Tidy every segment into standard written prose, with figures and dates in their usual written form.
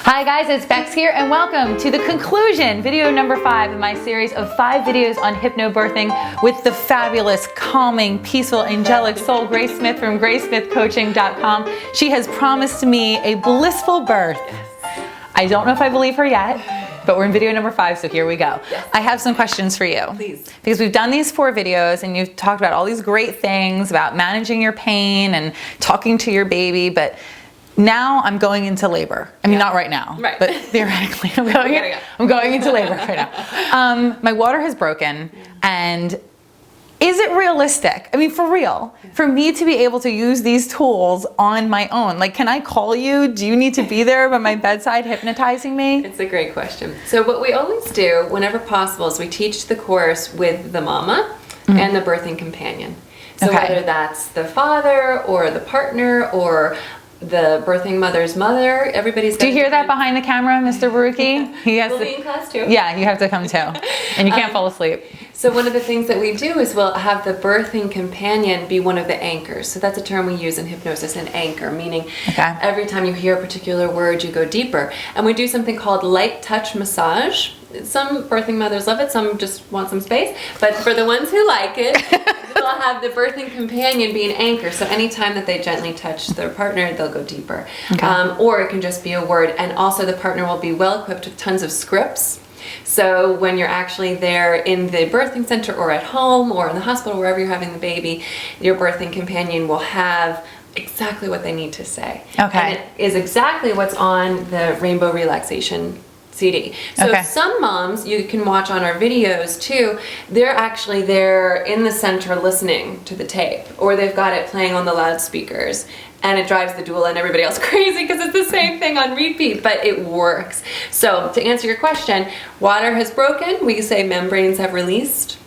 Hi guys, it's Bex here and welcome to the conclusion, video number 5 in my series of 5 videos on hypnobirthing with the fabulous, calming, peaceful, angelic soul Grace Smith from gracesmithcoaching.com. She has promised me a blissful birth. I don't know if I believe her yet, but we're in video number 5, so here we go. Yes. I have some questions for you. Please. Because we've done these 4 videos and you've talked about all these great things about managing your pain and talking to your baby, but now I'm going into labor. I mean, not right now, Right. but theoretically I'm going into labor right now. My water has broken, and is it realistic? I mean, for real, for me to be able to use these tools on my own? Like, can I call you? Do you need to be there by my bedside hypnotizing me? It's a great question. So what we always do, whenever possible, is we teach the course with the mama and the birthing companion. So whether that's the father or the partner or the birthing mother's mother, everybody's. Do you hear that behind the camera, Mr. Borucki? He has We'll to be in class too. Yeah, you have to come too, and you can't fall asleep. So one of the things that we do is we'll have the birthing companion be one of the anchors. So that's a term we use in hypnosis, an anchor, meaning every time you hear a particular word, you go deeper. And we do something called light touch massage. Some birthing mothers love it, some just want some space. But for the ones who like it, they'll have the birthing companion be an anchor. So anytime that they gently touch their partner, they'll go deeper. Or it can just be a word. And also the partner will be well equipped with tons of scripts. So when you're actually there in the birthing center or at home or in the hospital, wherever you're having the baby, your birthing companion will have exactly what they need to say. And it is exactly what's on the Rainbow Relaxation CD. So some moms, you can watch on our videos too, they're actually there in the center listening to the tape, or they've got it playing on the loudspeakers, and it drives the doula and everybody else crazy because it's the same thing on repeat, but it works. So to answer your question, water has broken, we say membranes have released.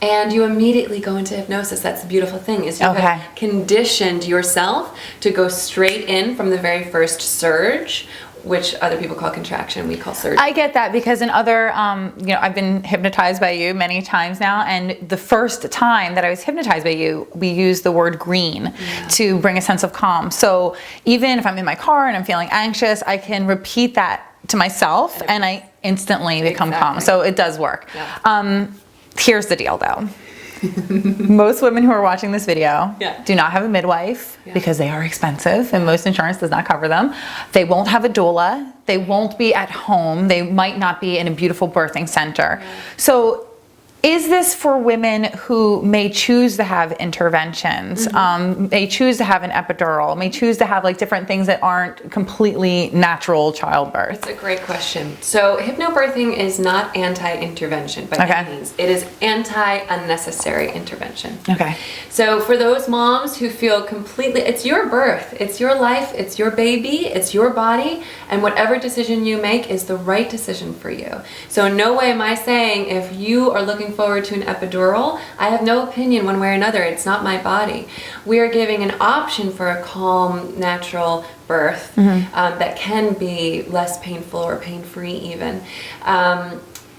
And you immediately go into hypnosis. That's the beautiful thing, is you have conditioned yourself to go straight in from the very first surge, which other people call contraction, we call surge. I get that because in other, you know, I've been hypnotized by you many times now, and the first time that I was hypnotized by you, we used the word green to bring a sense of calm. So even if I'm in my car and I'm feeling anxious, I can repeat that to myself and I instantly become calm. So it does work. Here's the deal though. Most women who are watching this video do not have a midwife because they are expensive and most insurance does not cover them. They won't have a doula. They won't be at home. They might not be in a beautiful birthing center. So is this for women who may choose to have interventions, may choose to have an epidural, may choose to have like different things that aren't completely natural childbirth? That's a great question. So hypnobirthing is not anti-intervention by any means. It is anti-unnecessary intervention. So for those moms who feel completely, it's your birth, it's your life, it's your baby, it's your body, and whatever decision you make is the right decision for you. So in no way am I saying if you are looking forward to an epidural, I have no opinion one way or another. It's not my body. We are giving an option for a calm, natural birth that can be less painful or pain-free even.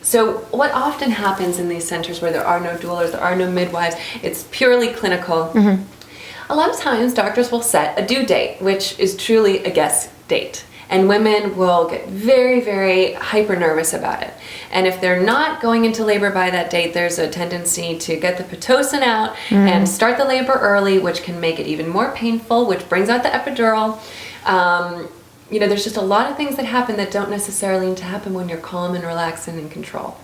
So what often happens in these centers where there are no doulas, there are no midwives, it's purely clinical. A lot of times doctors will set a due date, which is truly a guess date. And women will get very, very hyper nervous about it. And if they're not going into labor by that date, there's a tendency to get the Pitocin out and start the labor early, which can make it even more painful, which brings out the epidural. You know, there's just a lot of things that happen that don't necessarily need to happen when you're calm and relaxed and in control.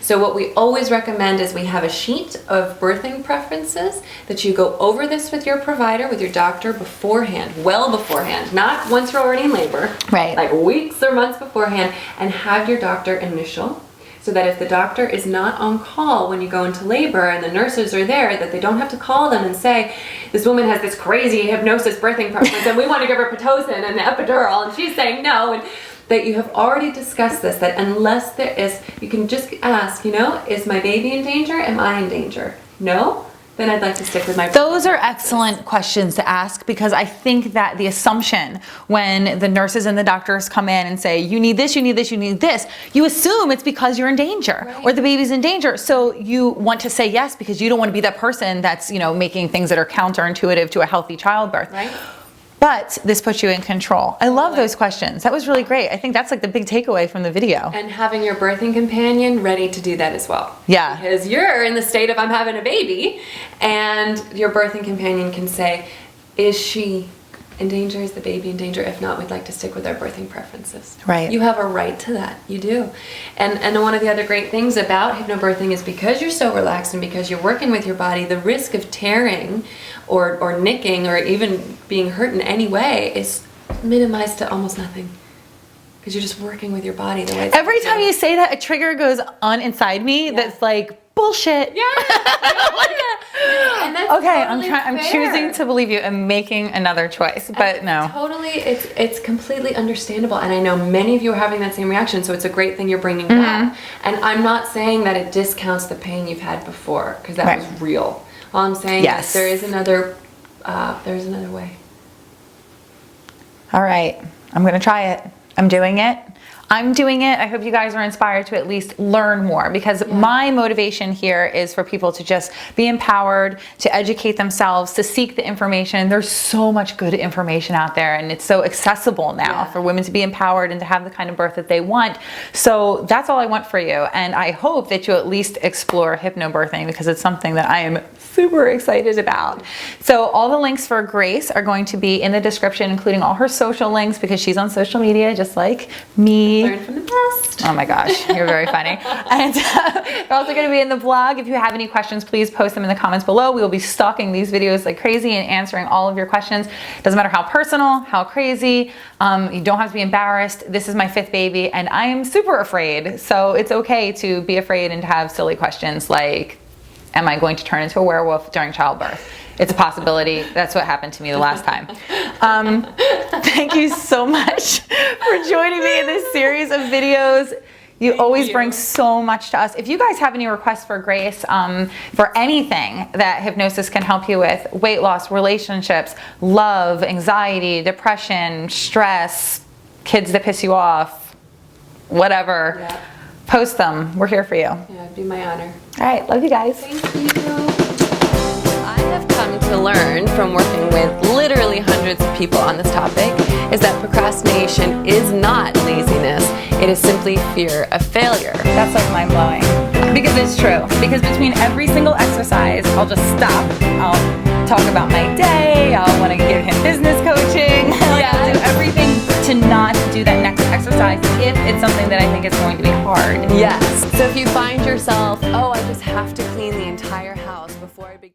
So what we always recommend is we have a sheet of birthing preferences that you go over this with your provider, with your doctor beforehand, well beforehand, not once you're already in labor, like weeks or months beforehand, and have your doctor initial. So that if the doctor is not on call when you go into labor and the nurses are there, that they don't have to call them and say, this woman has this crazy hypnosis birthing preference and we want to give her Pitocin and the epidural, and she's saying no. And that you have already discussed this, that unless there is, you can just ask, you know, is my baby in danger? Am I in danger? No? Then I'd like to stick with my. Those are excellent questions to ask, because I think that the assumption when the nurses and the doctors come in and say, you need this, you need this, you need this, you assume it's because you're in danger or the baby's in danger. So you want to say yes because you don't want to be that person that's, you know, making things that are counterintuitive to a healthy childbirth. but this puts you in control. I love those questions. That was really great. I think that's like the big takeaway from the video. And having your birthing companion ready to do that as well. Yeah. Because you're in the state of I'm having a baby, and your birthing companion can say, is she in danger? Is the baby in danger? If not, we'd like to stick with our birthing preferences. Right. You have a right to that. You do. And one of the other great things about hypnobirthing is because you're so relaxed and because you're working with your body, the risk of tearing or nicking or even being hurt in any way is minimized to almost nothing. Because you're just working with your body the way it's Every time you say that, a trigger goes on inside me that's like, bullshit. Yeah. And that's okay, totally I'm choosing to believe you and making another choice, but no. Totally, it's completely understandable, and I know many of you are having that same reaction, so it's a great thing you're bringing back. And I'm not saying that it discounts the pain you've had before, because that was real. All I'm saying is there's another way. All right, I'm gonna try it. I'm doing it. I hope you guys are inspired to at least learn more, because my motivation here is for people to just be empowered, to educate themselves, to seek the information. There's so much good information out there, and it's so accessible now for women to be empowered and to have the kind of birth that they want. So that's all I want for you. And I hope that you at least explore hypnobirthing, because it's something that I am super excited about. So all the links for Grace are going to be in the description, including all her social links, because she's on social media just like me. Learn from the best. Oh my gosh, you're very funny. And they're also going to be in the blog. If you have any questions, please post them in the comments below. We will be stalking these videos like crazy and answering all of your questions. Doesn't matter how personal, how crazy. You don't have to be embarrassed. This is my 5th baby, and I am super afraid. So it's okay to be afraid and to have silly questions like, am I going to turn into a werewolf during childbirth? It's a possibility. That's what happened to me the last time. Thank you so much for joining me in this series of videos. You always bring so much to us. If you guys have any requests for Grace, for anything that hypnosis can help you with, weight loss, relationships, love, anxiety, depression, stress, kids that piss you off, whatever, post them. We're here for you. Yeah, it'd be my honor. All right, love you guys. Thank you. I've come to learn from working with literally hundreds of people on this topic is that procrastination is not laziness. It is simply fear of failure. That's like mind-blowing. Because it's true. Because between every single exercise, I'll just stop. I'll talk about my day. I'll want to give him business coaching. I'll do everything to not do that next exercise if it's something that I think is going to be hard. Yes. So if you find yourself, oh, I just have to clean the entire house before I begin.